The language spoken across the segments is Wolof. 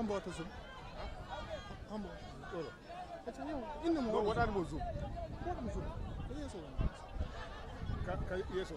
Hambo to zoom. Hambo. Oro. Acha yo inna mo. No wada mo zoom. Wada mo zoom. Yeso. Ka yeso.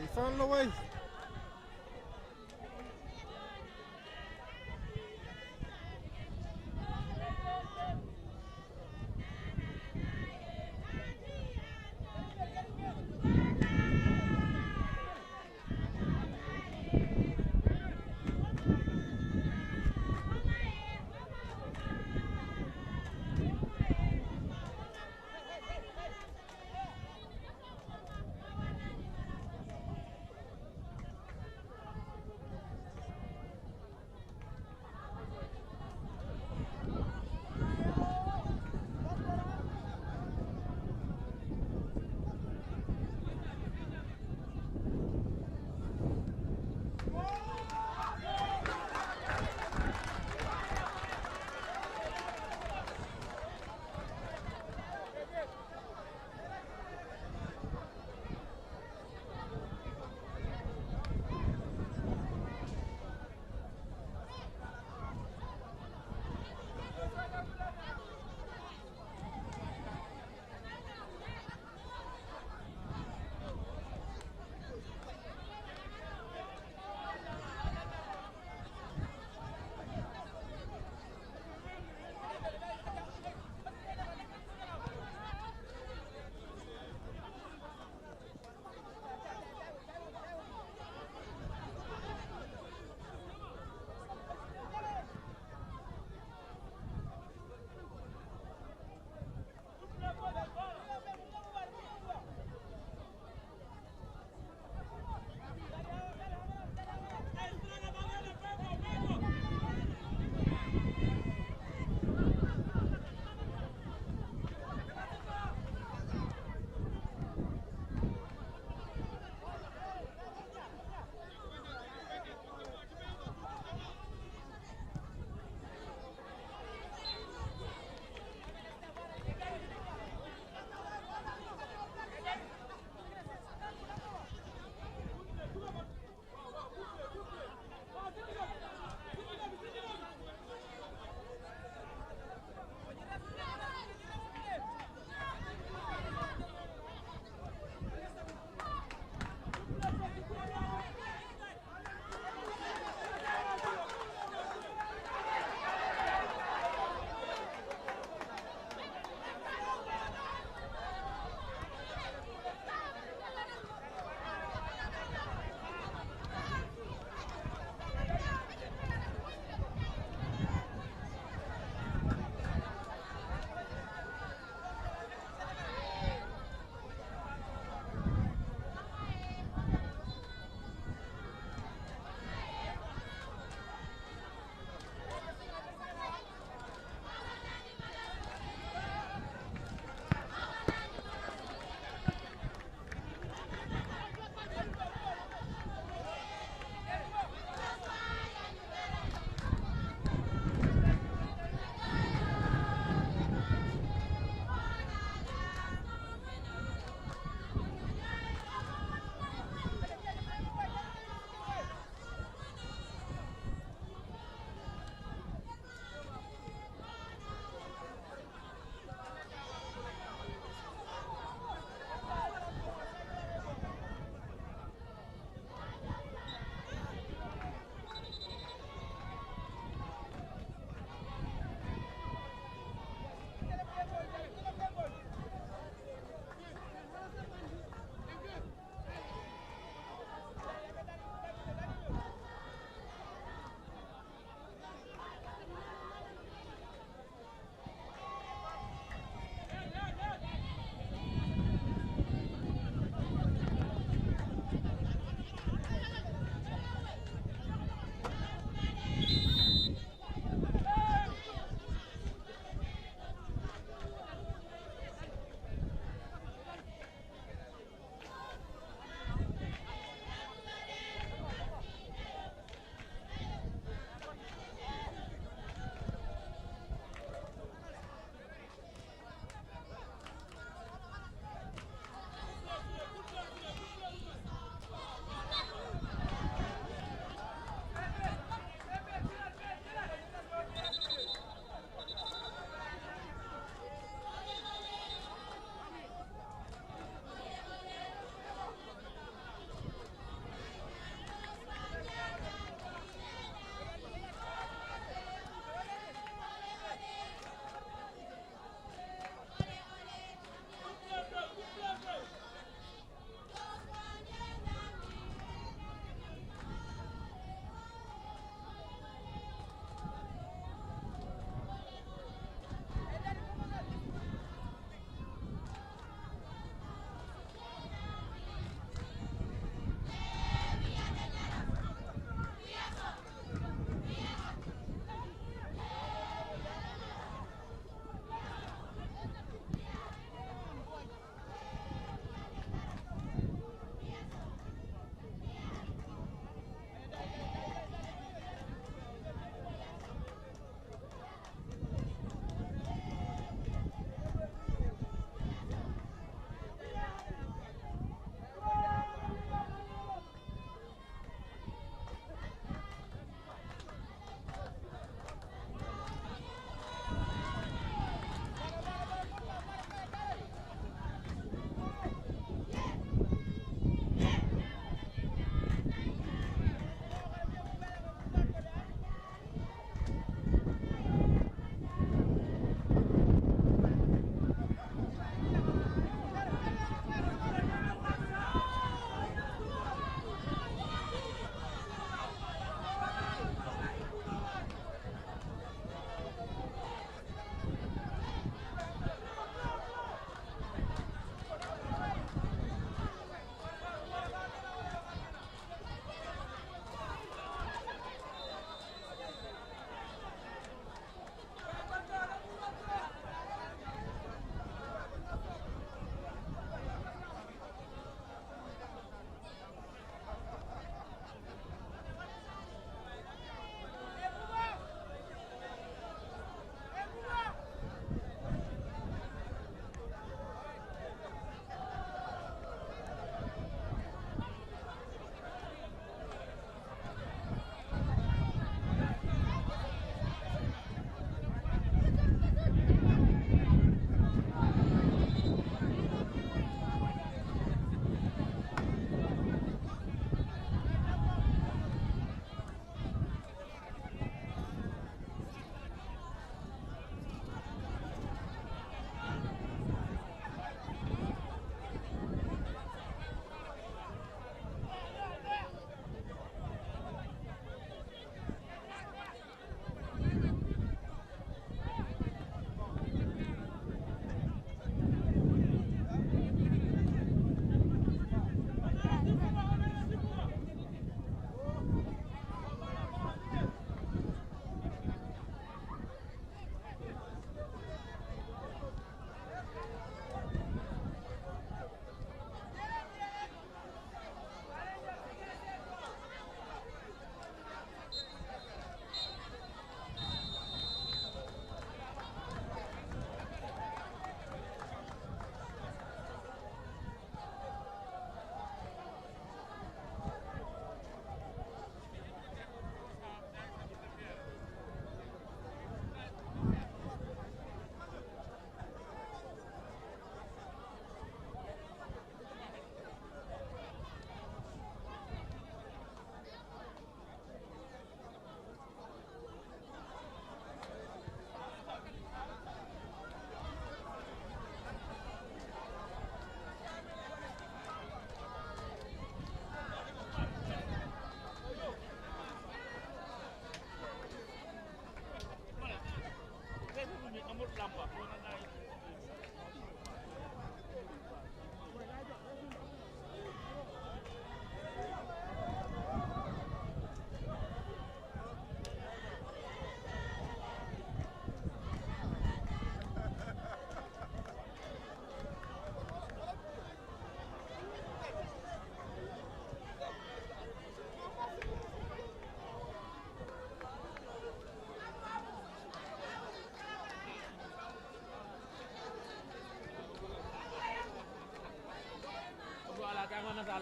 He found a way.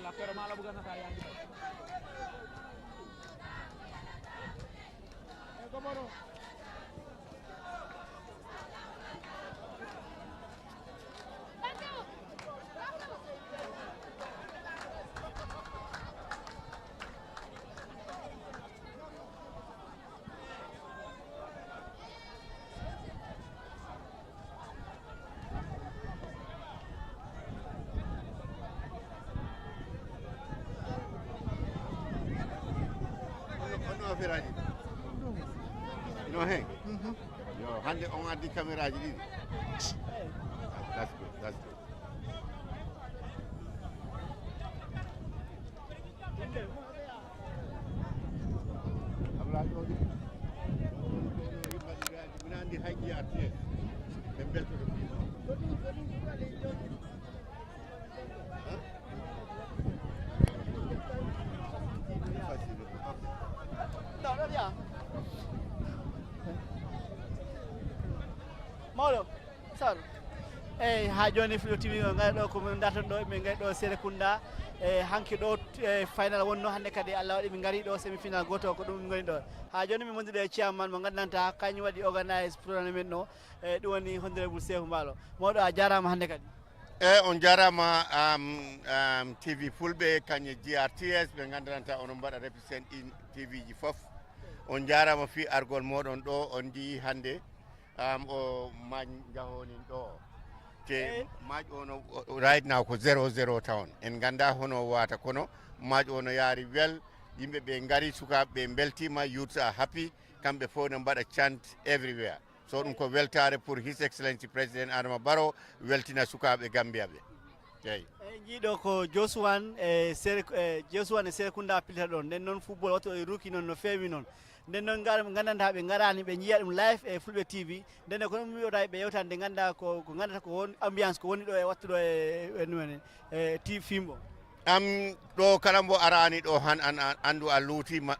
Allah pero mala bukan nata yangi Komoro affaire no hen yo hande on addi caméra ji ɗiɗi that's good ablaɗo ɗo yimɓaɗiraji mina andi hayji artie ɓe beltoto mawɗo sar eyyi ha joni Fulo TV o gari ɗo komin dartan ɗo min gari ɗo Serekunda e hanki ɗo final wonno hande kadi Allah waɗi min gari ɗo semi final goto ko ɗum min goni ɗo ha joni min gondiɗo e chairman mo gandanta kañum waɗi organise tournament ɗo e ɗum woni honorable Sefu Mballo mawɗo a jarama hande kadi on jarama TV fulɓe kañe GRTS ɓe gandanta onon mbaɗa represent in TV ji foof on jarama fi argol moɗon ɗo on jii hande o maaj jahonin ɗo te maaj ono right now ko 00 town en ganda hono wata kono maaj ono yaari wel yimɓe ɓe ngari sukaɓe ɓe beltima youths are happy kamɓe fof ne mbaɗa chant everywhere so ɗum ko weltare pour his excellency président Adama Barrow weltina sukaɓe Gambia ɓe eyyi jiiɗo ko Josuwan e Josuwan e Serekunda pilta ɗon nden noon football wato e ruki noon no fewi noon nden noon gandanta ɓe garani ɓe jiiya ɗum live e Fulɓe TV nden ko ɗum wiyoɗa ɓe yewtande nde ganda ko gandata ko won ambiance ko woni ɗo e wattuɗo e ɗumen e TV fimbo ɗo kala mbo arani ɗo han an andu a luutima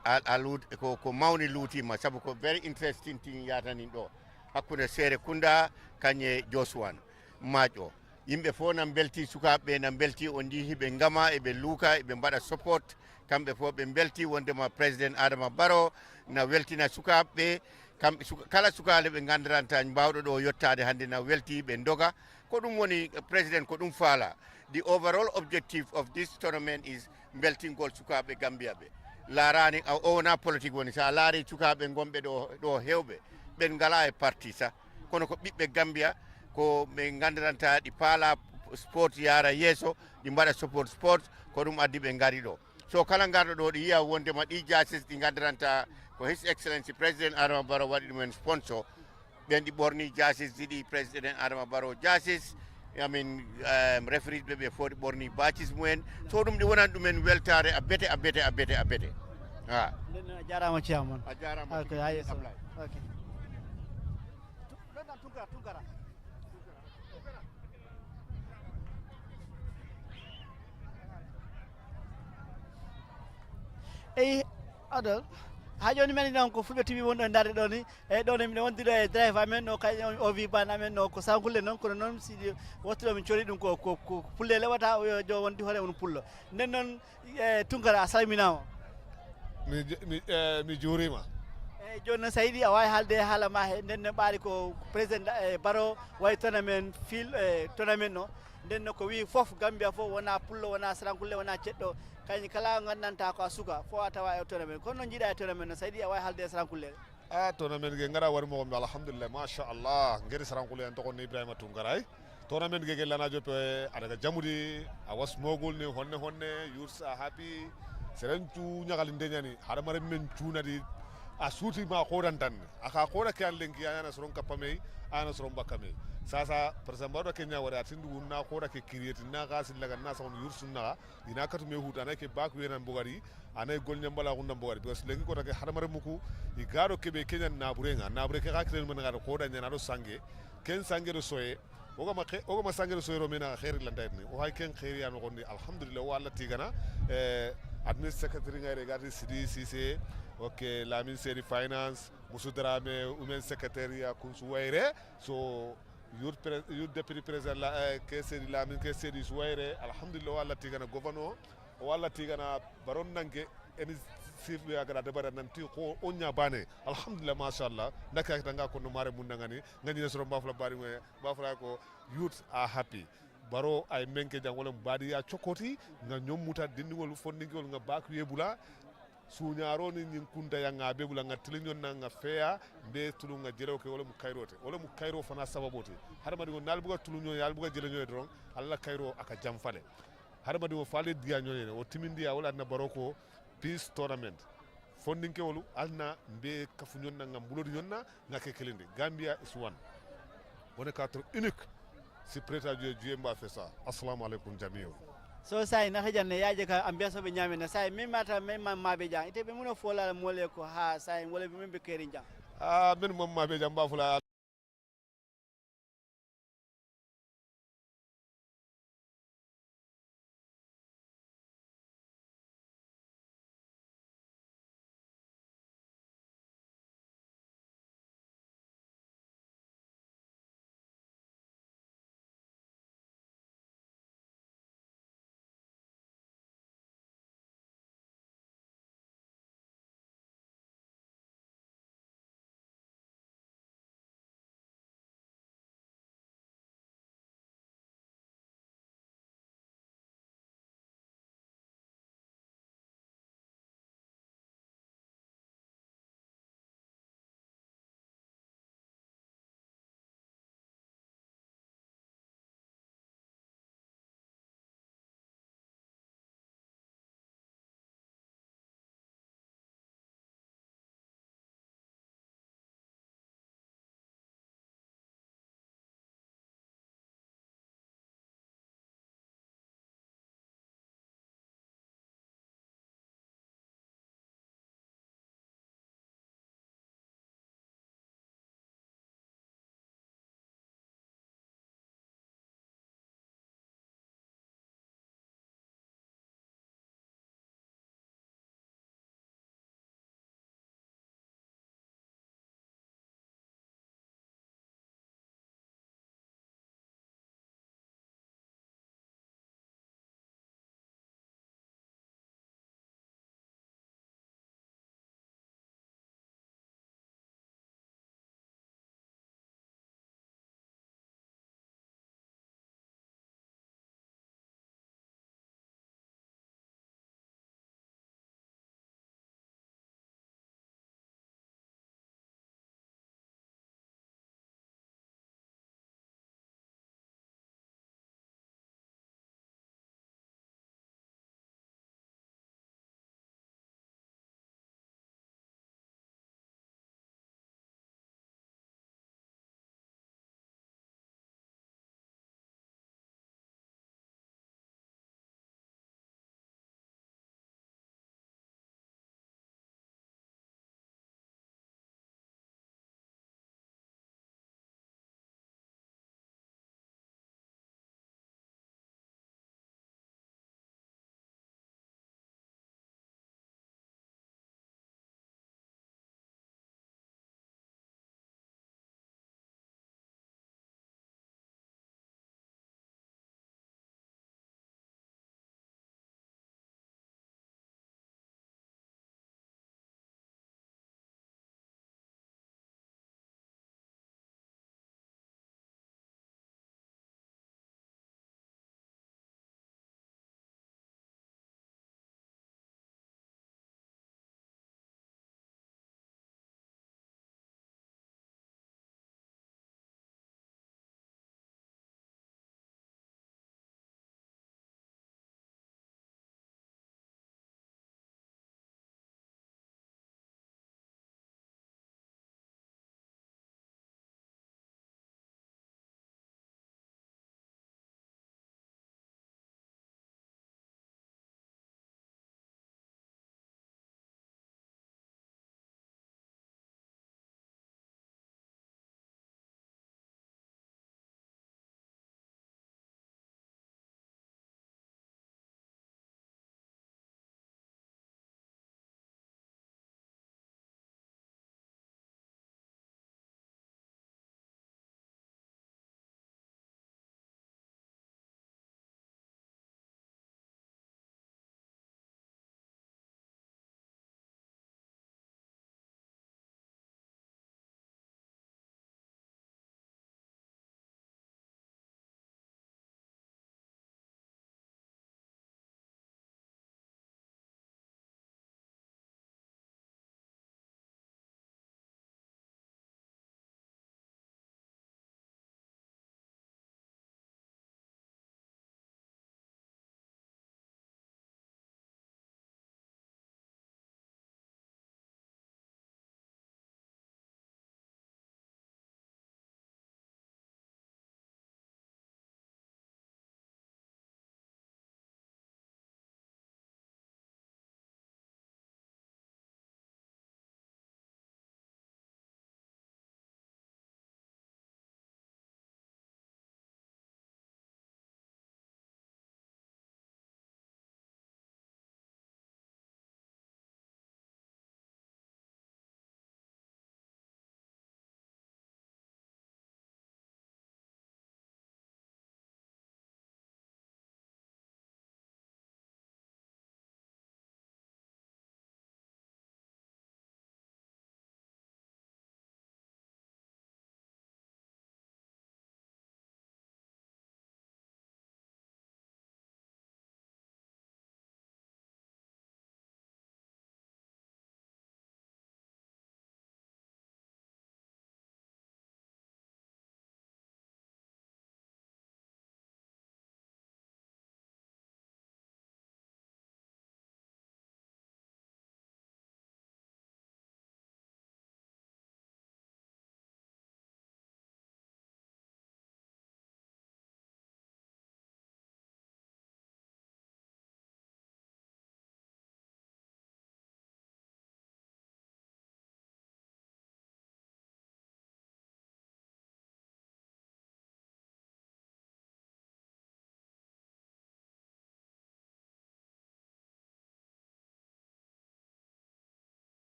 ko mawni luutima saabu ko very interesting thing yatanin ɗo hakkude Serekunda kañe Josuwan maaƴo yimɓe fof nan belti sukaɓe nan belti on jihi ɓe gama eɓe luuka eɓe mbaɗa support kamɓe fof ɓe belti wondema président Adama Barrow na weltina sukaɓe kamɓe kala sukaɓe ɓe gandiranta mbawɗo ɗo yettade hande na welti ɓe doga ko ɗum woni président ko ɗum faala the overall objective of this tournament is beltingol sukaɓe Gambia ɓe laarani o wona politique woni sa laari sukaɓe gonɓe ɗo hewɓe ɓen ngala e parti sa kono ko ɓiɓɓe Gambia ko ɓe gandiranta ɗi paala sport yara yeeso ɗi mbaɗa support sport ko ɗum addi ɓe ngari ɗo so kala garɗo ɗo ɗi yiya wondema ɗi jasis ɗi gandiranta ko his excellency président Adama Barrow waɗi ɗumen sponsor ɓen ɗi ɓorni jasis ɗiɗi président Adama Barrow jasis amin référite ɓe fof ɗi ɓorni bacis mumen so ɗum ɗi wonan ɗumen weltare a bete ha nden a jarama ciamon a jarama ok ha yesso ok tunkara eyi adol ha joni mani noon ko Fulɓe TV wonɗo e darde ɗo ni eyyi ɗo ne mine wondiɗo e driver amen o kañum o wi ban amen o ko sankulle noon kono noon si wattuɗo min coori ɗum ko pulle lewata o jo wondi hoore on pullo nden noon Tunkara a salminama mi juurima eyyi joni noon sa yiiɗi a wawi haalde haala ma he nden no ɓaari ko président Barrow wayi tournament tournament o nden no ko wi foof Gambia fof wona pullo wona sarankulle wona ceɗɗo kañum kala gandanta ko a suka fo a tawa e tournament kono noon jiiɗa e tournament no sa yiiɗi a wawi haalde e sarankullede tournament ge ngara wari mogonɓe alhamdulillah machallah gueɗi sarankulle en tokonni Ibrahima Tunkara ay tournament ge lanajo pe adaga jamudi a was mogol ni honne youths are happy seren cu ñagali ndeñani haɗa mara men cunadi a suuti ma koɗantan aka koɗa ke an lenki ayana soron kappamey ayana soron bakkamey sasa par exemple mbaɗo ke ñawari a tindi wunna koɗa ke kiriyeti na ka sillaga na sawon yursunnaxa ina katume huta anayi ke baku yenan mbogari anayi golñambala xunna mbogari parce que lengi kota ke hadamare muku i gaɗo keɓe keñan naɓurenga naɓure ke xa kiren mene xaɗa koɗa ñana aɗo sange ken sange ɗo soye ogama sange ɗo soyero mena xeeri lantayitni o hay ken xeeri ya noxondi alhamdulillah o allah tigana admin secretary ngay regati Sidi Cissé ok Lamin Seri finance Moussou Dramé women secretary ya Kunsu Wayre so youth deputy president ke Sedi Lamin ke Sedi Wayre alhamdulillah walla tigana gouverneur walla tigana baron nange eni sirlu ya gara dabara nanti ko onya bane alhamdulillah mashallah ndaka tanga ko no mare mun ngani ngani soro mbafla bari me mbafla ko youth are happy baro ay menke jangolem badi ya chokoti nga ñommuta dindingol fondingol nga baku yebula suñaro ni ñin kunta ya nga bebula nga tilinyon na nga feya be tulu nga jelew ke wala mu kayrote wala mu kayro fana sababote harma di nal buga tulunyo yal buga jele nyoy dron alla kayro aka jamfale harma di fale diya nyoy ne o timindi ya wala na baroko peace tournament fondinke wolu alna be kafunyon na nga mbulodi nyonna nga ke kelinde Gambia is one wone cadre unique si preta Dieu mba fait ça assalamu alaikum jamio so say na hajanne yaaje ka ambiance be nyame na say min mata min mabe jang ite be muno fola mole ko ha say wala be min be keri jang min mom mabe jam ba fula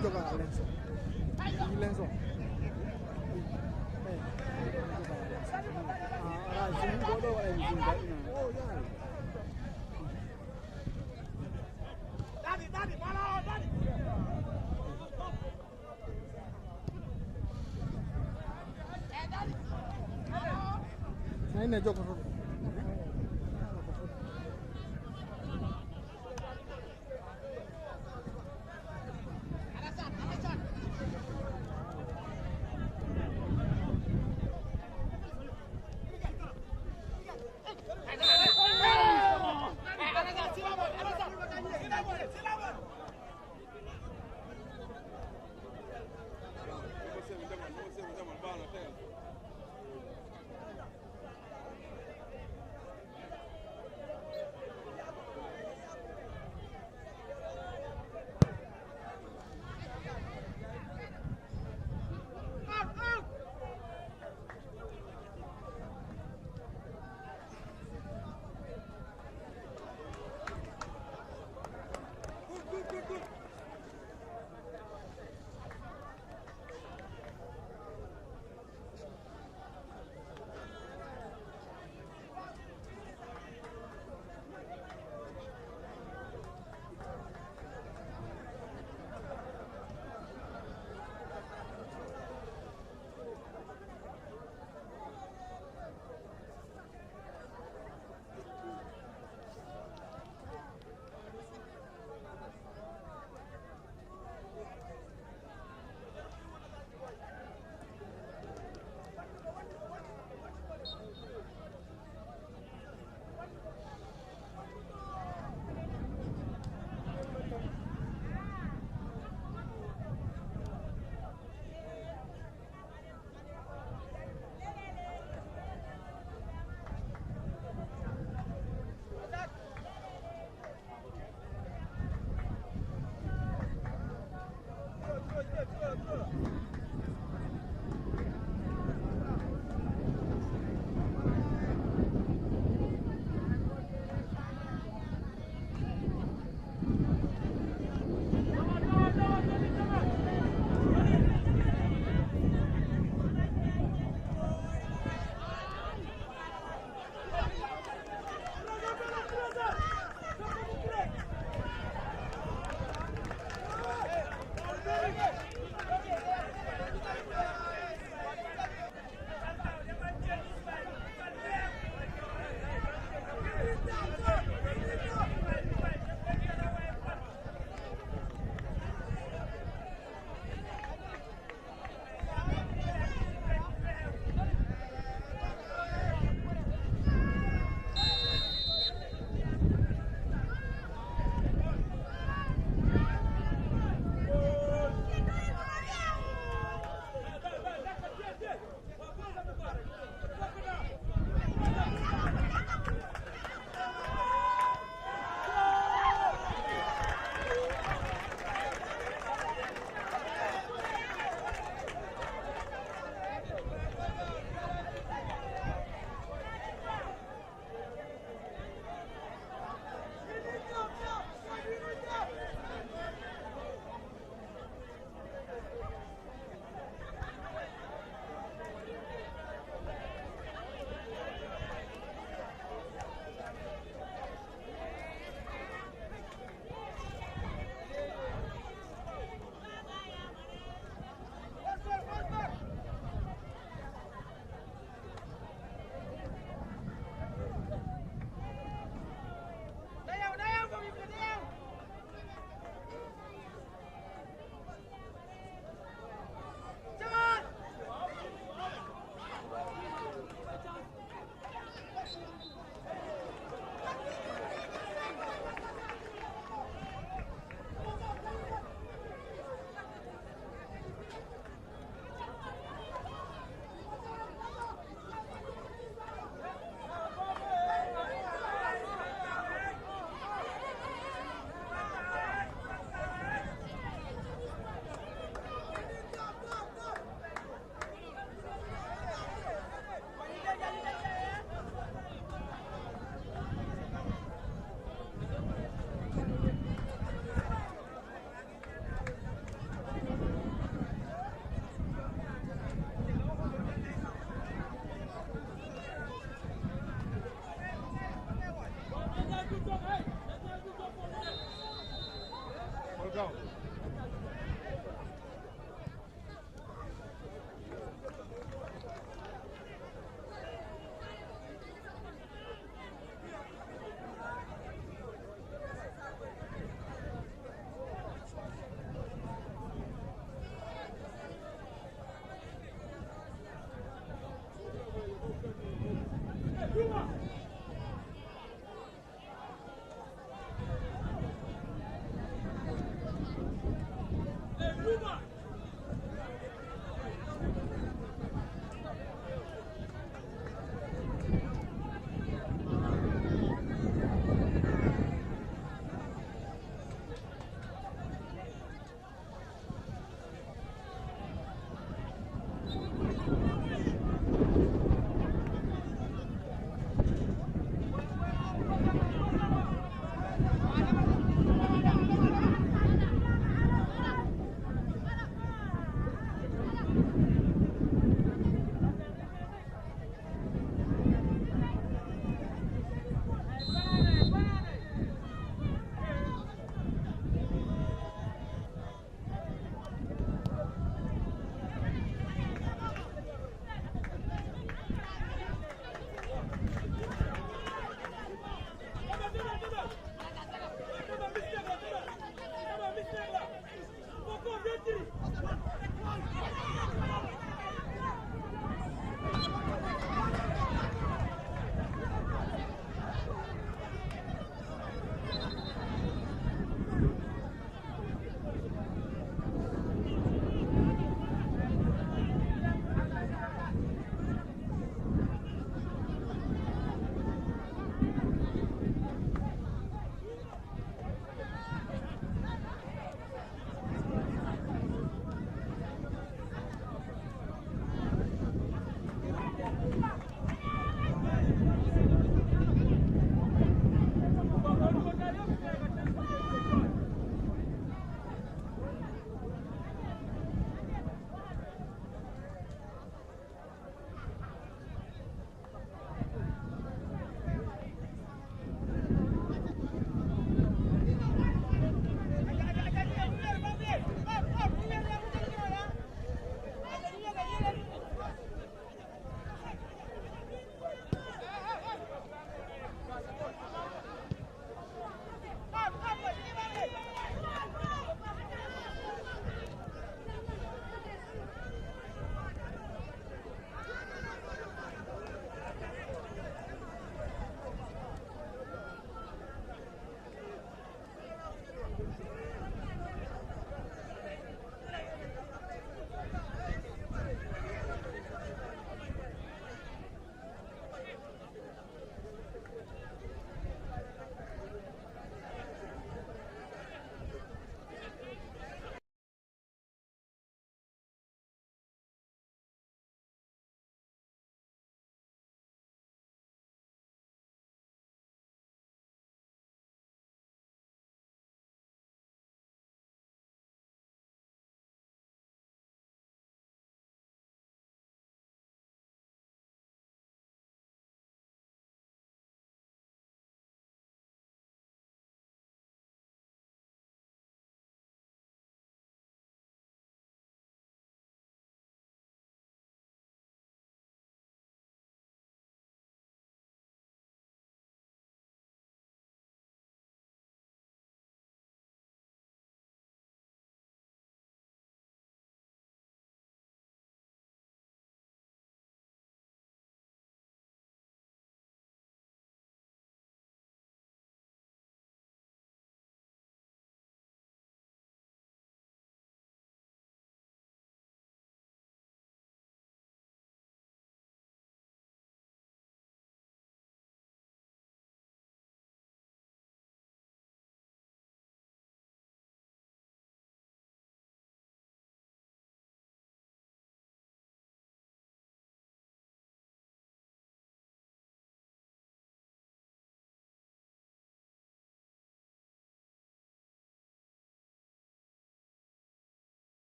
Gioca a Lenzo. Lenzo. Ne gioca solo.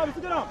Fabi, sit down.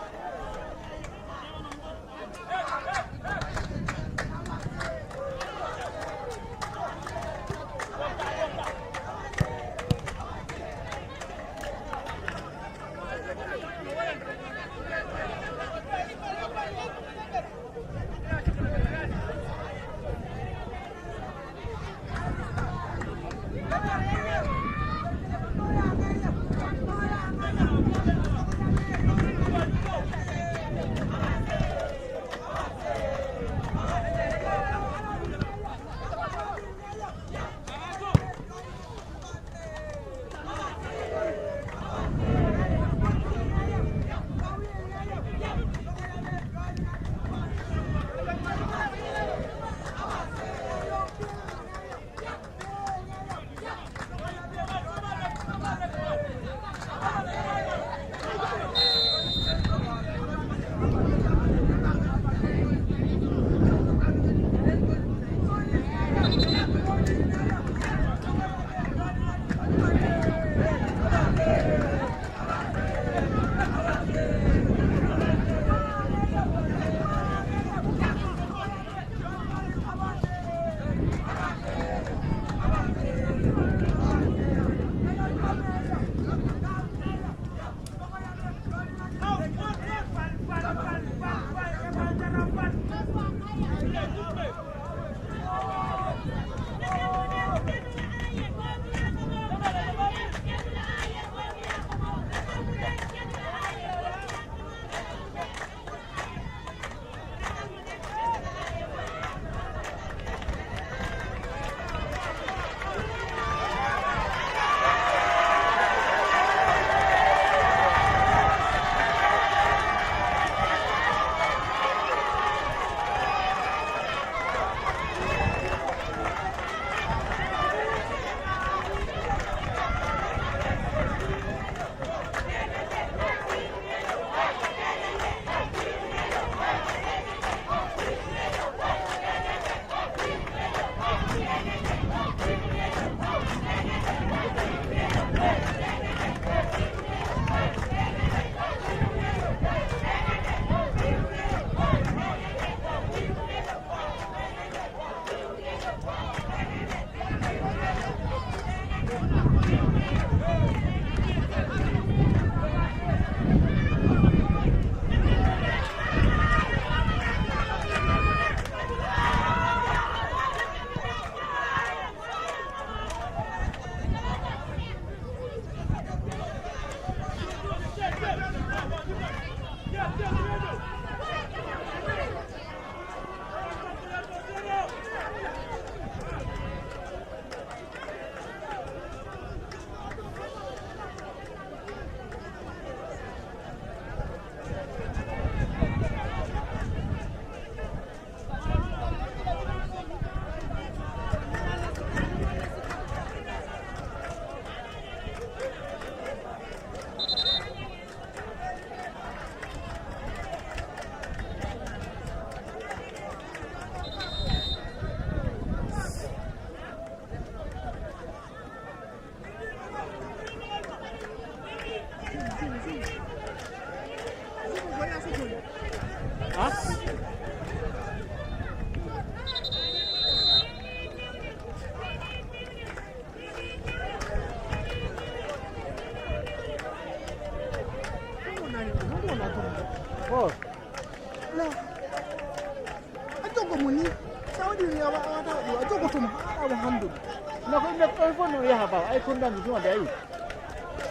Kundan cuma ada ayu.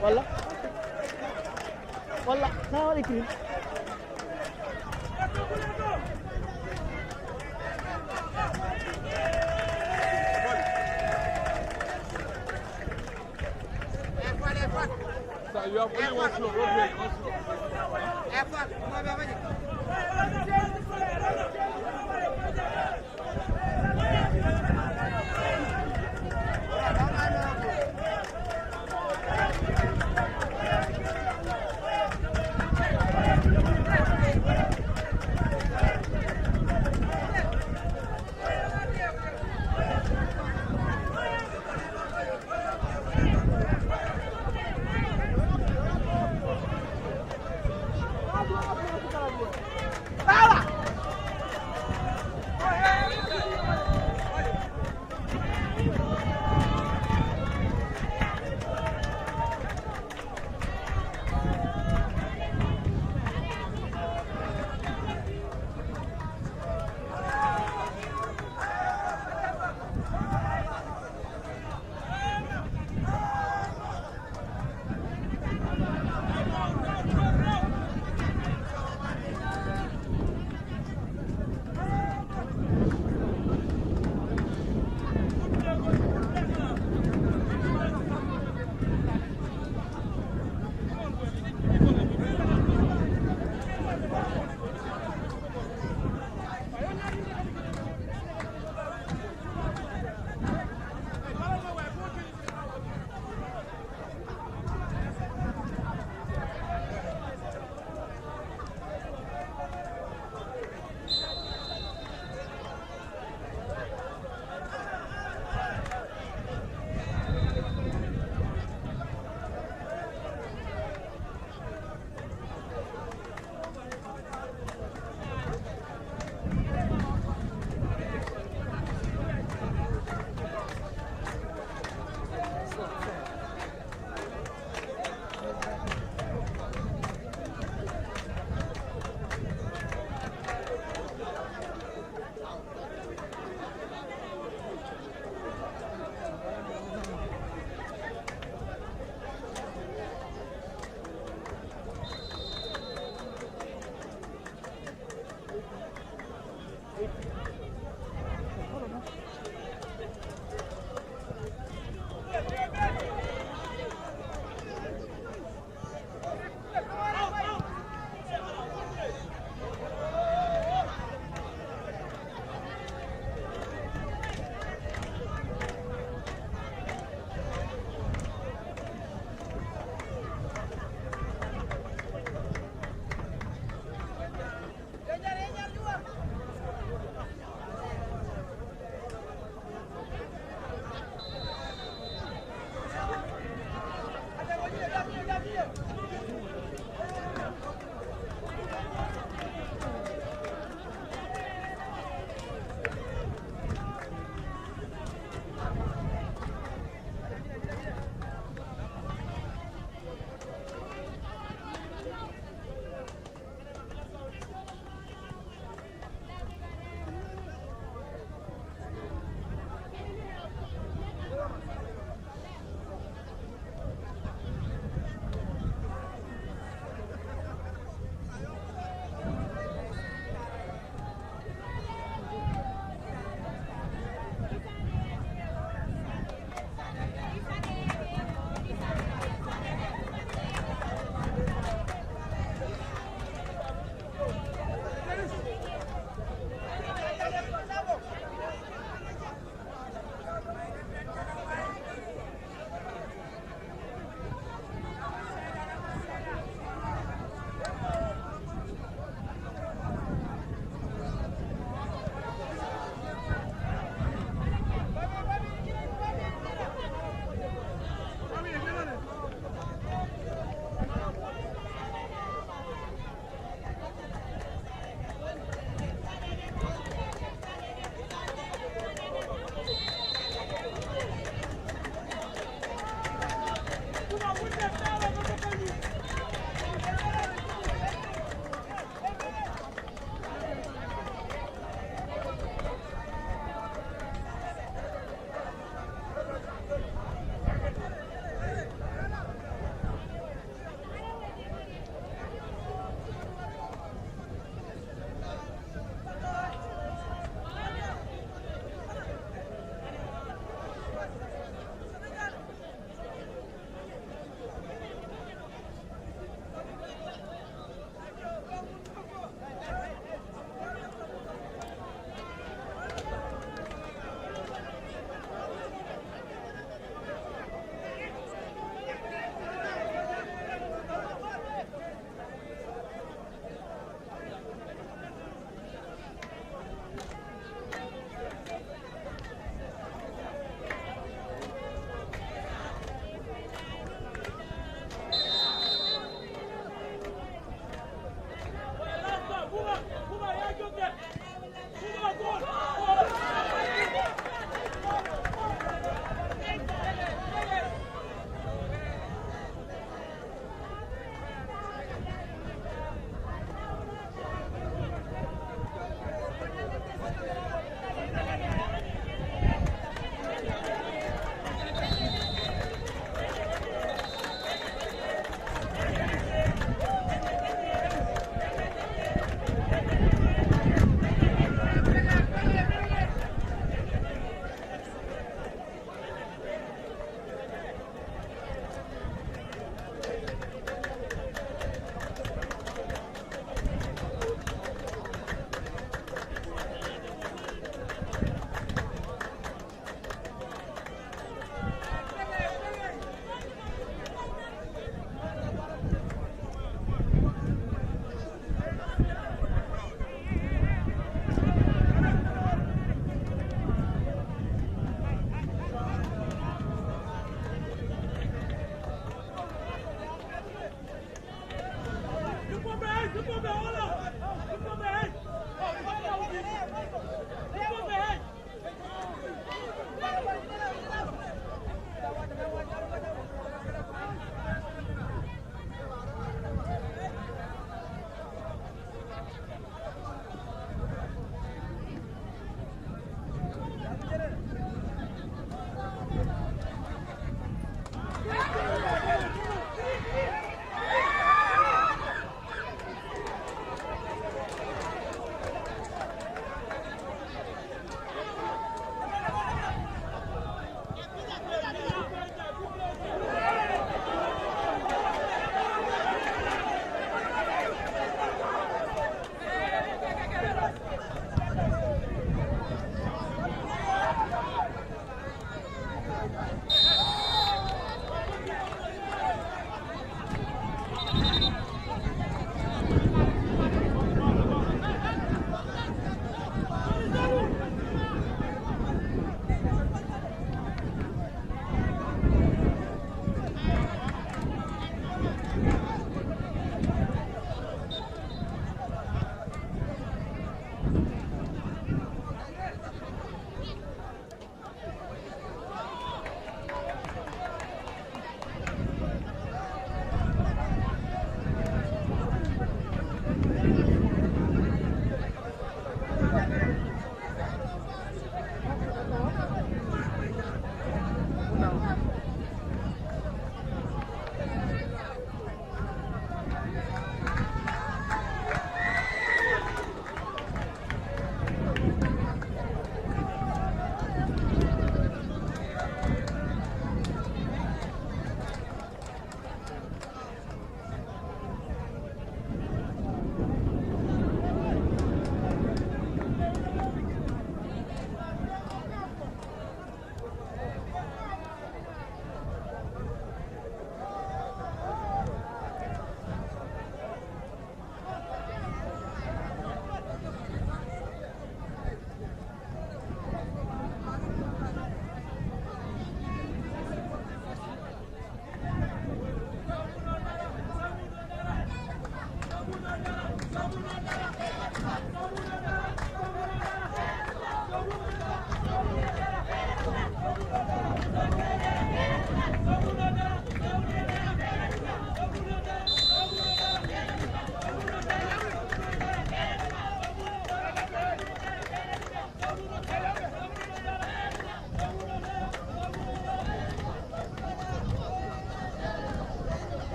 Wala. Wala. Nah, ini. You have only one floor, roadway.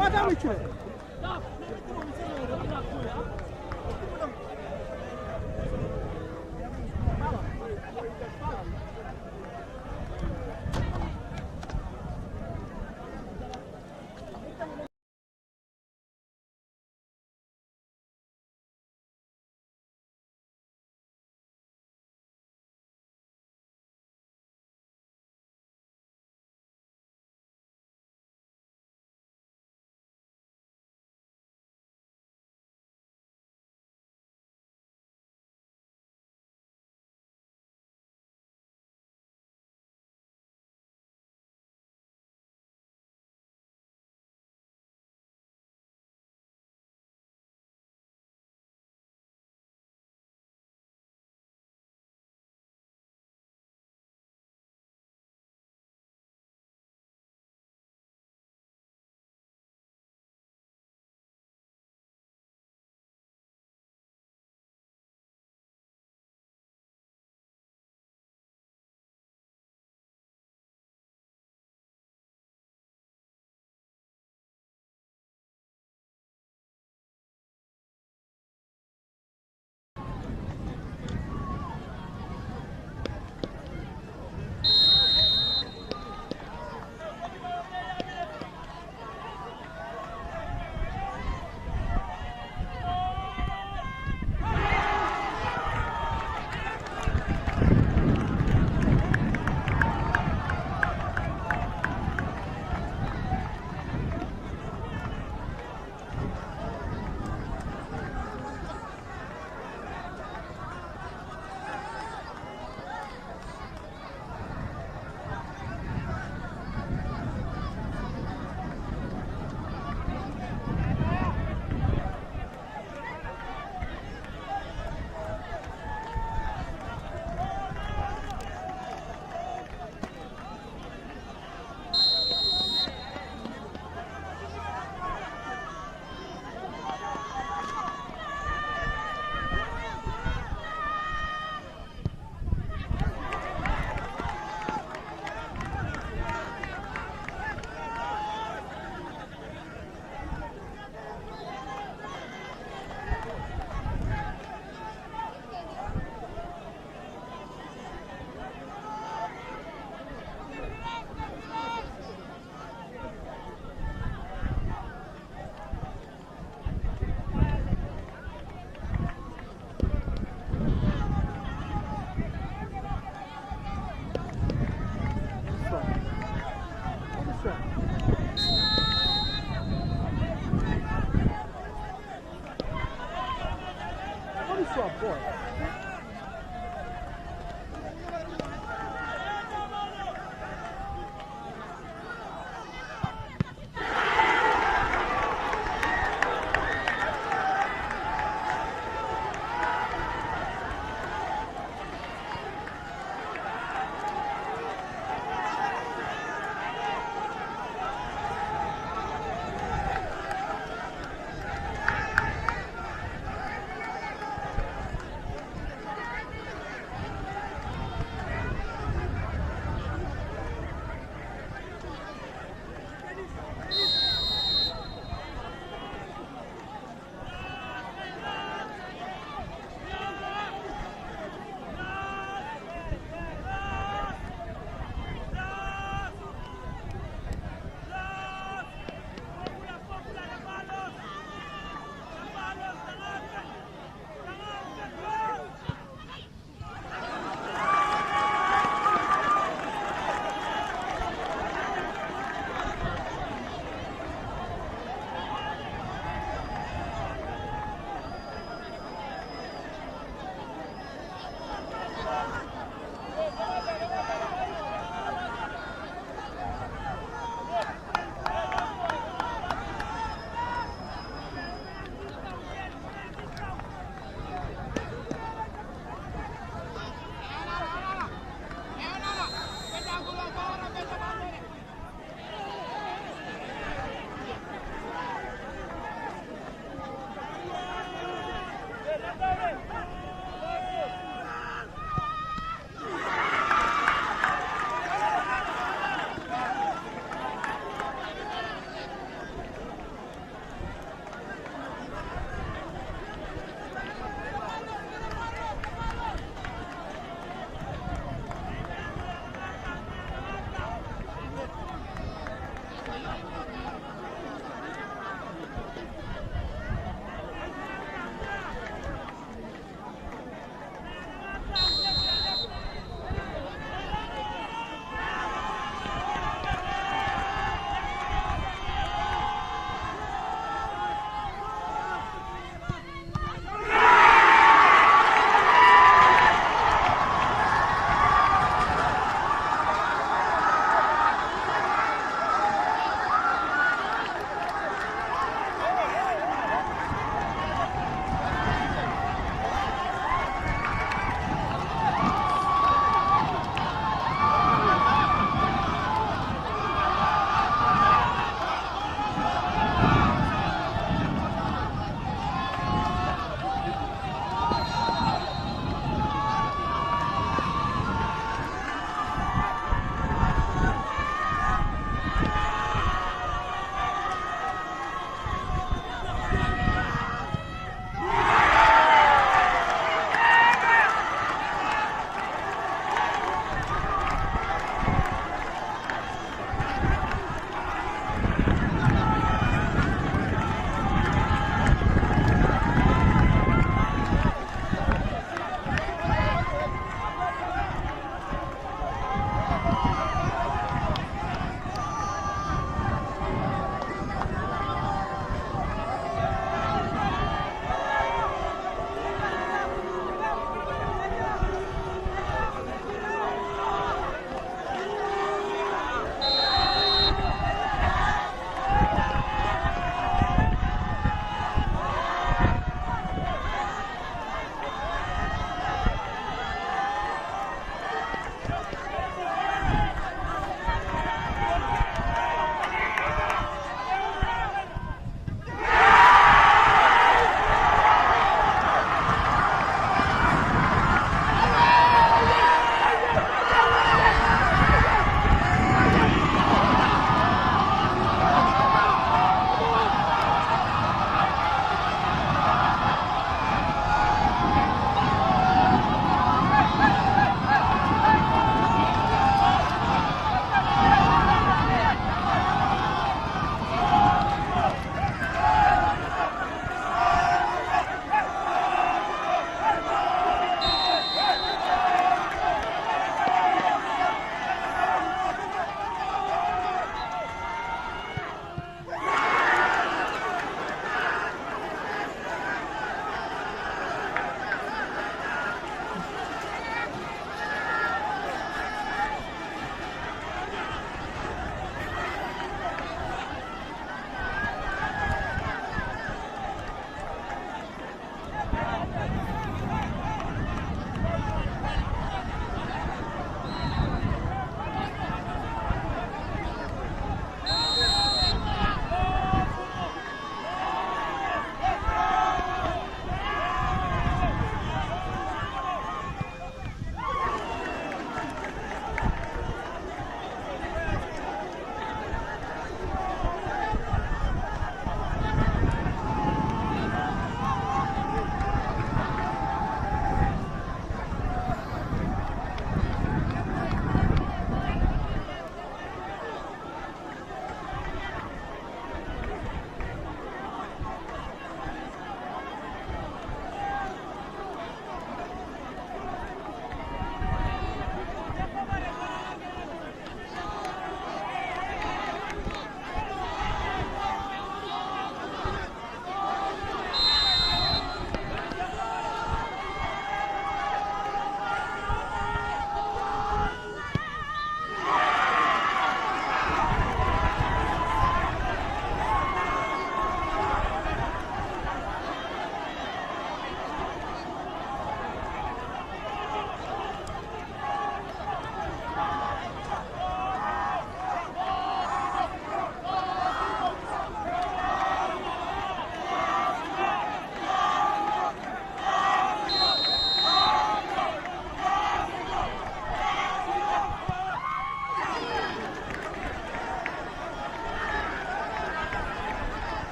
What are we doing?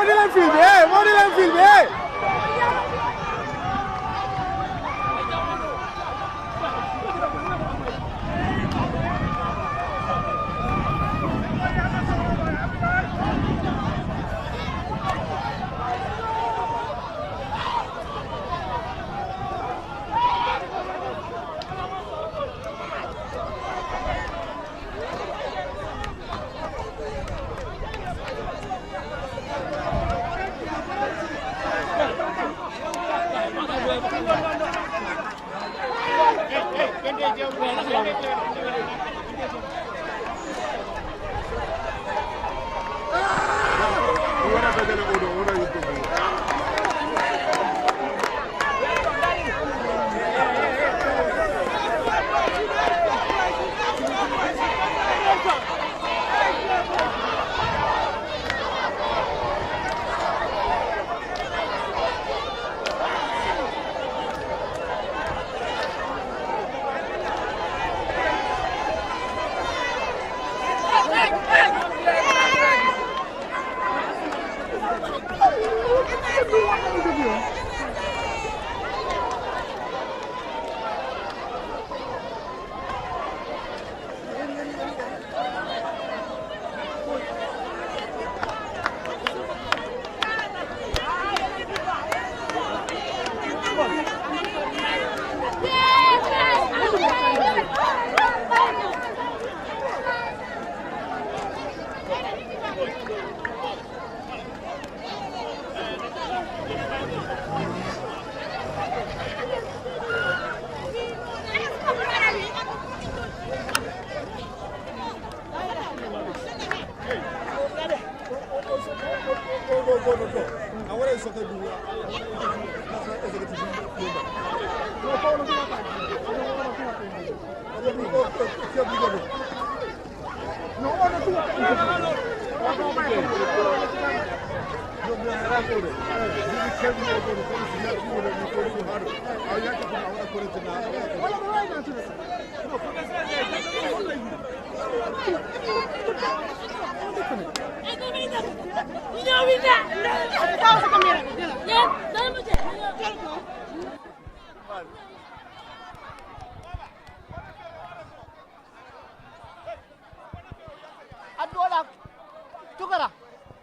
leen filmé moo di leen filmé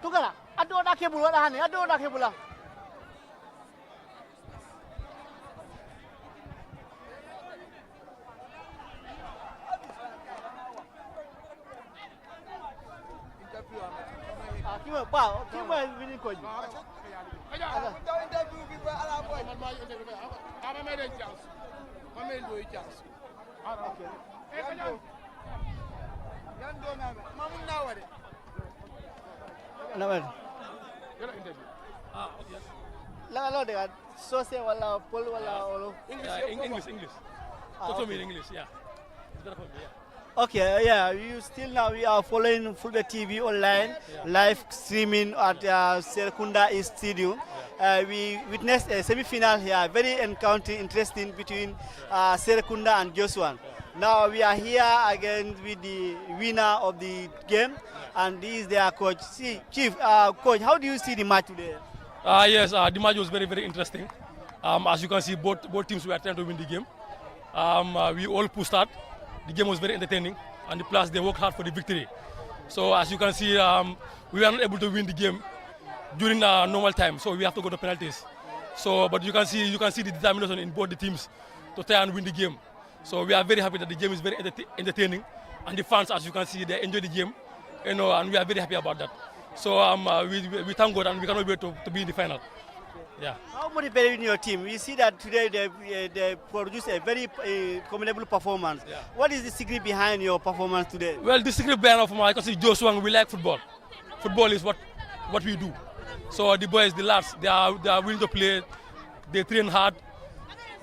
Tugara, adoda kebul wala hani, adoda kebula. Kima ba, kima wini ko. Interview people ala boy man ma interview ama me den chance. Ma me do chance. Okay. Yan do na me. Mamun na wade. Naman. Yala interview. Okay. Lo de sose wala pol wala olo. English. Talk to me in English, yeah. It's better for me, yeah. Okay, yeah, we are following Fulbe TV online, live streaming at Serekunda East Stadium. We witnessed a semi-final here, very interesting between Serekunda and Joshua. Now we are here again with the winner of the game, and this is their coach. Chief, coach, how do you see the match today? Yes, the match was very, very interesting. As you can see, both teams were trying to win the game. We all pushed hard. The game was very entertaining, and the players, they worked hard for the victory. So as you can see, we were not able to win the game during normal time, so we have to go to penalties. So, but you can see the determination in both the teams to try and win the game. So we are very happy that the game is very entertaining, and the fans, as you can see, they enjoy the game, and we are very happy about that. So we thank God, and we cannot wait to be in the final. Yeah. How motivated in your team? We see that today they produced a very commendable performance. Yeah. What is the secret behind your performance today? Well, the secret behind of my, because Joshua, we like football. Football is what we do. So the boys, the lads, they are willing to play. They train hard.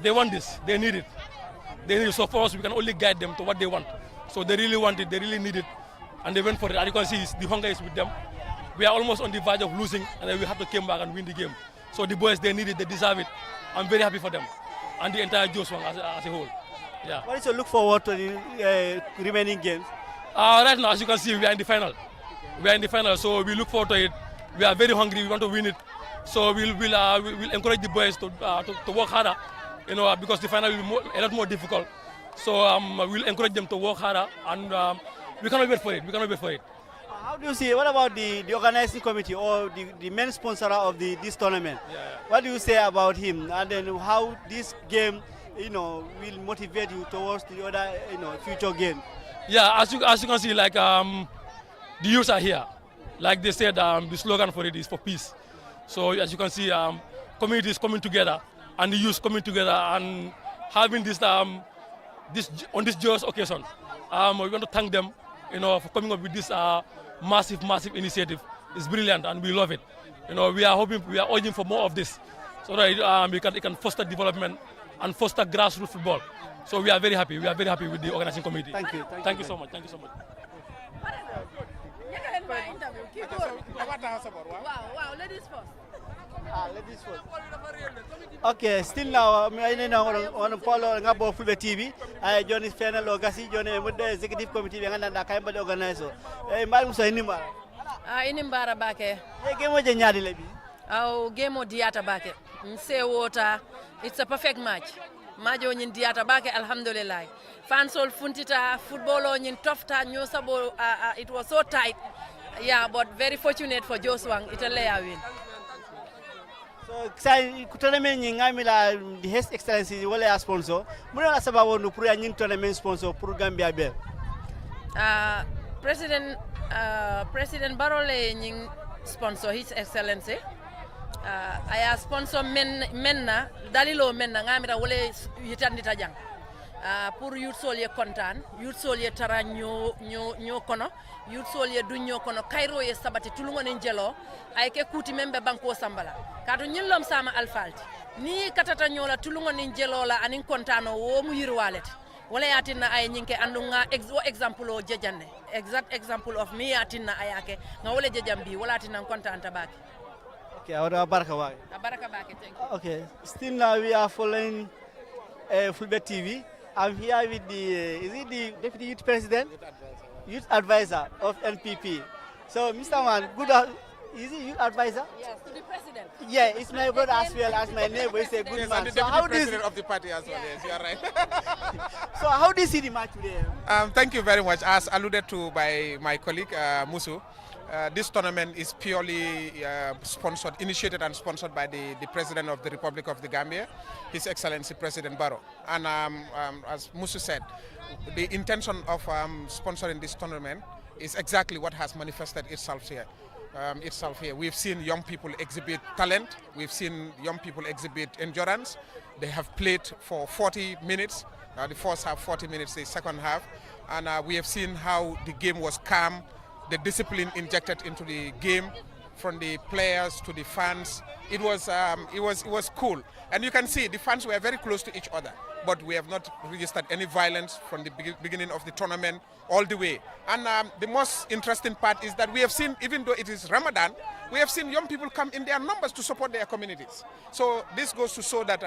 They want this. They need it. So for us, we can only guide them to what they want. So they really want it. They really need it, and they went for it. And you can see the hunger is with them. We are almost on the verge of losing, and then we have to come back and win the game. So the boys, they need it, they deserve it. I'm very happy for them, and the entire Joshua as a whole. Yeah. What is your look forward to the remaining games? Right now, as you can see, we are in the final. We are in the final, so we look forward to it. We are very hungry. We want to win it. So we'll encourage the boys to work harder, because the final will be a lot more difficult. So we'll encourage them to work harder, and we cannot wait for it. How do you see, what about the organizing committee or the main sponsor of this tournament? Yeah. What do you say about him, and then how this game, will motivate you towards the other, future game? Yeah, as you can see, like the youths are here. Like they said, the slogan for it is for peace. So as you can see, communities coming together and the youth coming together and having this on this joyous occasion. We want to thank them, for coming up with this massive initiative. It's brilliant and we love it. We are urging for more of this, so that it can foster development and foster grassroots football. So we are very happy. We are very happy with the organizing committee. Thank you. Thank you so much. Wow, ladies first. Ladies first. Okay, still now, on follow Ngabo Fulbe TV. I join this final Ogasi, join the executive committee and the Kaiba organizer. Madam Sainima. Inimbara bake. Game of Janyadi Lebi. Our game of Diata bake. Say water. It's a perfect match. Majo nyin Diata bake, alhamdulillah. Fans all funtita, football on in tough time, it was so tight. Yeah, but very fortunate for Joswang. It's a layer win. So, tournament ngamila the His Excellency wala sponsor. Muna la sababu no pura nyin tournament sponsor pour Gambia be. President Barole nyin sponsor His Excellency. Aya sponsor menna dalilo menna ngamira wala yitandita jang. Pour youth sol ye kontaan youth sol ye tara ñoo kono youth sol ye du ñoo kono kayro ye sabati tulungo nen jelo ay ke kuti membe banko sambala kadu ñillom sama alfalti ni katata ñola tulungo nen jelo la anin kontano wo mu yirwalete wala yatinna ay ñinke andunga example o jejanne exact example of me yatinna ayake nga wala jejambi wala tinna kontanta baki. Okay, awada baraka wa. Baraka baki, thank you. Okay, still now we are following Fulbe TV. I'm here with the Deputy Youth President, Youth Advisor of NPP. So, Mr. Man, is he Youth Advisor? Yes, to the President. Yeah, it's my brother as well as my neighbor. He's a good Yes, man. I'm the So Deputy President of the party as well, yes, you are right. So, how do you see the match today? Thank you very much. As alluded to by my colleague, Musu, this tournament is purely initiated and sponsored by the President of the Republic of the Gambia, His Excellency President Barrow. And as Musu said, the intention of sponsoring this tournament is exactly what has manifested itself here. We've seen young people exhibit talent. We've seen young people exhibit endurance. They have played for 40 minutes. The first half, 40 minutes, the second half. And we have seen how the game was calm. The discipline injected into the game, from the players to the fans, it was cool. And you can see the fans were very close to each other, but we have not registered any violence from the beginning of the tournament all the way. And the most interesting part is that we have seen, even though it is Ramadan, we have seen young people come in their numbers to support their communities. So this goes to show that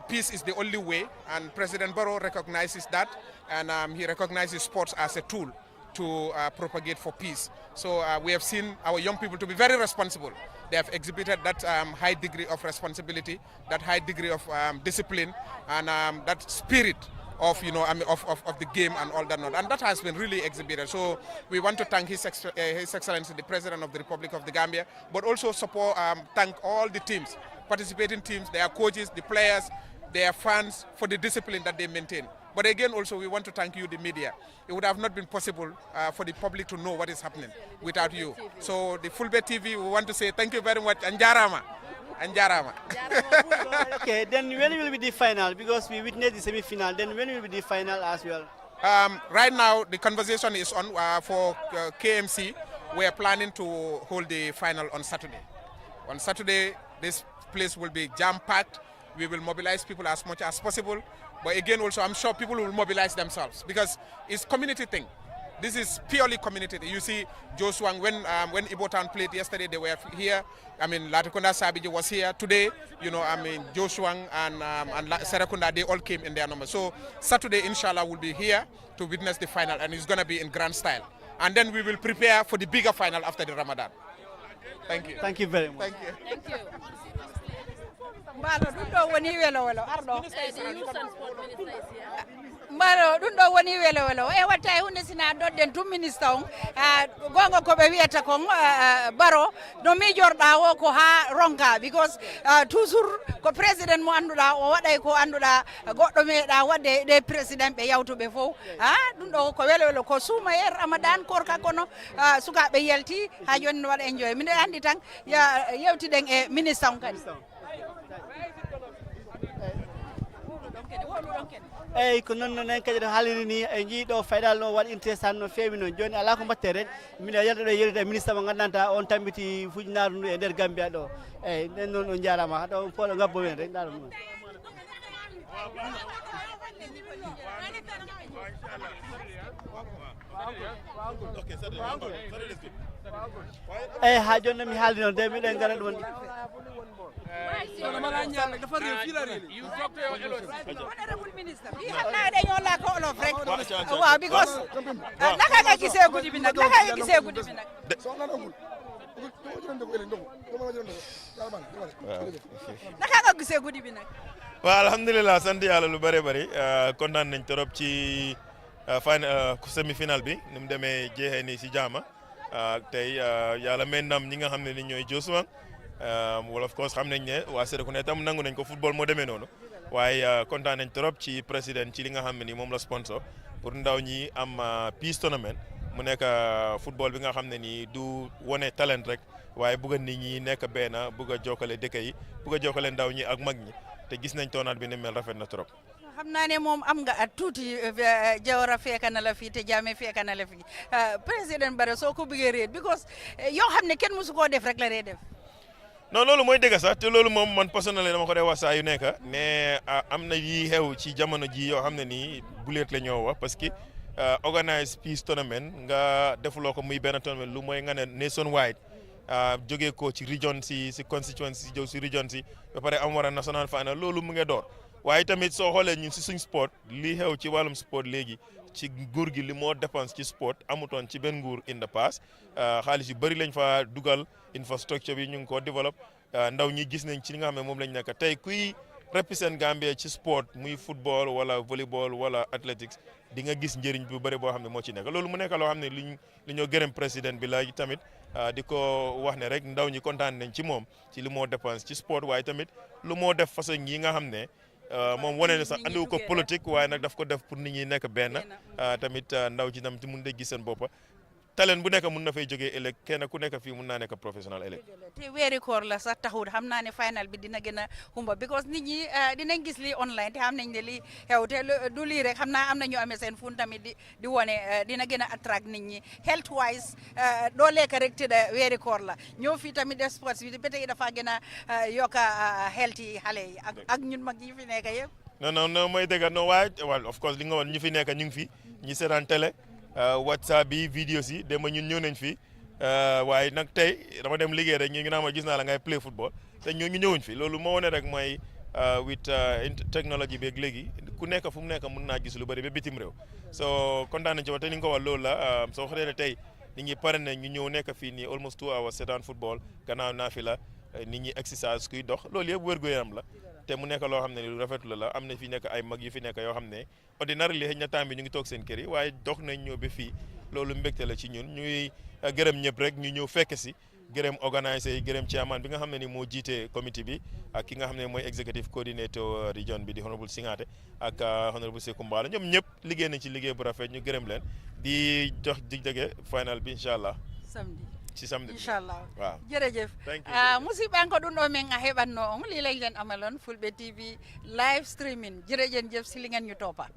peace is the only way, and President Barrow recognizes that, and he recognizes sports as a tool to propagate for peace. So we have seen our young people to be very responsible. They have exhibited that high degree of responsibility, that high degree of discipline, and that spirit of the game and all that. And that has been really exhibited. So we want to thank His Excellency, the President of the Republic of the Gambia, but also thank all the teams, participating teams, their coaches, the players, their fans, for the discipline that they maintain. But again, also, we want to thank you, the media. It would have not been possible for the public to know what is happening without you. So the Fulbe TV, we want to say thank you very much. Anjarama. Anjarama. Okay, then when will be the final? Because we witnessed the semi-final. Then when will be the final as well? Right now, the conversation is on for KMC. We are planning to hold the final on Saturday. On Saturday, this place will be jam-packed. We will mobilize people as much as possible. But again, also, I'm sure people will mobilize themselves because it's community thing. This is purely community. You see, Joswang, when Ibo Town played yesterday, they were here. I mean, Latikunda Sabiji was here today. Joswang and Serakunda, they all came in their numbers. So Saturday, inshallah, we'll be here to witness the final, and it's going to be in grand style. And then we will prepare for the bigger final after the Ramadan. Thank you. Thank you very much. Thank you. Thank you. mbalo ɗum ɗo woni welo welo arɗo The youth and sport minister is here. mbalo ɗum ɗo woni welo welo e watta e hunde sina ɗoɗɗen tum ministre on gonga koɓe wiyata kon baro no mijorɗa o ko ha ronka because toujours ko président mo annduɗa o waɗay ko annduɗa goɗɗo meeɗa wadde ɗe président ɓe yawtuɓe fof ɗum ɗo ko welo welo ko suuma yer ramadan korka kono sukaɓe yalti ha joni no waɗa enjoy mine anndi tan ya yewtiɗen e ministre on kadi eyyi ko noon noon en kadi no haaliri ni e jiiɗo faydal no waɗi intéressant no feewi noon joni ala ko mbatten mine yalta ɗo yeride ministre mo gandanta on tambiti fujinaru ndu e nder Gambia ɗo eyyi nden noon on jarama haɗo pooɗo gabbo men rek ndaɗo ɗum eyyi ha joni noon mi haaldi noon de miɗen gara ɗum honorable ministre ɗe ñola ko olof rek waaw because naka nga gisee guddi bi nag naka nga gisee guddi bi nag naka nga gisee guddi bi nag waaw alhamdulilah sant yàlla lu bëri bëri kontaan nañ trop ci semi final bi ni mu demee jeexee nii si jaama tey yàlla may ndam ñi nga xam ne ni ñooy Josuwan wala of course xam nañ ne waa Serekunda tam nangu nañ ko football moo demee noonu waaye kontaan nañ trop ci président ci li nga xam ne ni moom la sponsor pour ndaw ñi am peace tournament mu nekk football bi nga xam ne nii du wone talent rek waaye bëgg nit ñi nekk benn bëgg a jokkale dëkk yi bëgg a jokkale ndaw ñi ak mag ñi te gis nañ toonaat bi ni mel rafet na trop. xam naa ne moom am nga at tuuti Jawara fekk na la fii te Jammeh fekk na la fii président Barrow soo ko bëggee réet because yoo xam ne kenn musu koo def rek la dee def. non loolu mooy dëgg sax te loolu moom man personnellement dama ko dee wax saa yu nekk ne am na yi xew ci jamono ji yoo xam ne nii buleet la ñoo wax parce que organise peace tournament nga defuloo ko muy benn tournament lu mooy nga ne nationwide jógee ko ci region si constituency si jëw si region si ba pare am war a national final loolu mu ngi door waaye tamit soo xoolee ñun si suñ sport li xew ci wàllum sport léegi ci nguur gi li moo dépense ci sport amutoon ci benn nguur in the past xaalis yu bëri lañ fa dugal infrastructure bi ñu ngi ko développe ndaw ñi gis nañ ci li nga xam ne moom lañ nekk tey kuy represent Gambia ci sport muy football wala volleyball wala athletics di nga gis njëriñ bu bëri boo xam ne moo ci nekk loolu mu nekk loo xam ne li ñoo gërëm président bi la tamit di ko wax ne rek ndaw ñi kontaan nañ ci moom ci li moo dépense ci sport waaye tamit lu moo def façon yi nga xam ne moom wane ne sax andiwu ko politique waaye nag daf ko def pour nit ñi nekk benn tamit ndaw ci tamit mun de gis seen boppa talent bu nekk mun na fay jógee ëllëg kenn ku nekk fii mun naa nekk professionnel ëllëg te weeri koor la sax taxul xam naa ne final bi dina gën a humba because nit ñi dinañ gis lii online te xam nañ ne lii xew te du lii rek xam naa am na ñu amee seen fun tamit di wone dina gën a attract nit ñi health wise doo lekk rek te da weeri koor la ñëw fii tamit def sports bi ba tey dafa gën a yokk health yi xale yi ak ñun mag ñi fi nekk yëpp non mooy dëgg non waaye well of course li nga wax ñu fi nekk ñu ngi fi ñi seetaan télé WhatsApp bi vidéo si démb ñun ñëw nañ fi waaye nag tey dama dem liggéey rek ñu ngi naan ma gis naa la ngay play football te ñoo ngi ñëwuñ fi loolu moo wane rek mooy with technology beeg léegi ku nekk fu mu nekk mun naa gis lu bëri ba bitim réew so kontaan nañ ci wax te ni nga ko wax loolu la soo xoolee tey nit ñi pare nañ ñu ñëw nekk fii nii almost 2 hours seetaan football gannaaw naa fi la nit ñi exercise kuy dox loolu yëpp wér-gu-yaram la te mu nekk loo xam ne lu rafetlu la am na fi nekk ay mag yu fi nekk yoo xam ne ordinaire li xëy na temps bi ñu ngi toog seen kër yi waaye dox nañ ñëw ba fii loolu mbégte la ci ñun ñuy gërëm ñëpp rek ñu ñëw fekk si gërëm organiser yi gërëm chairman bi nga xam ne ni moo jiite comité bi ak ki nga xam ne mooy executive coordinator region bi di honorable Singate ak honorable Sekou Mbala ñoom ñëpp liggéey nañ ci liggéey bu rafet ñu gërëm leen di jox dig dege final bi incha allah ci samedi inchallah waaw jërëjëf musidɓe ko ɗum ɗo min a heɓatno on li lañ leen amaloon Fulɓe TV live streaming jërëjëf si li ngeen ñu toppa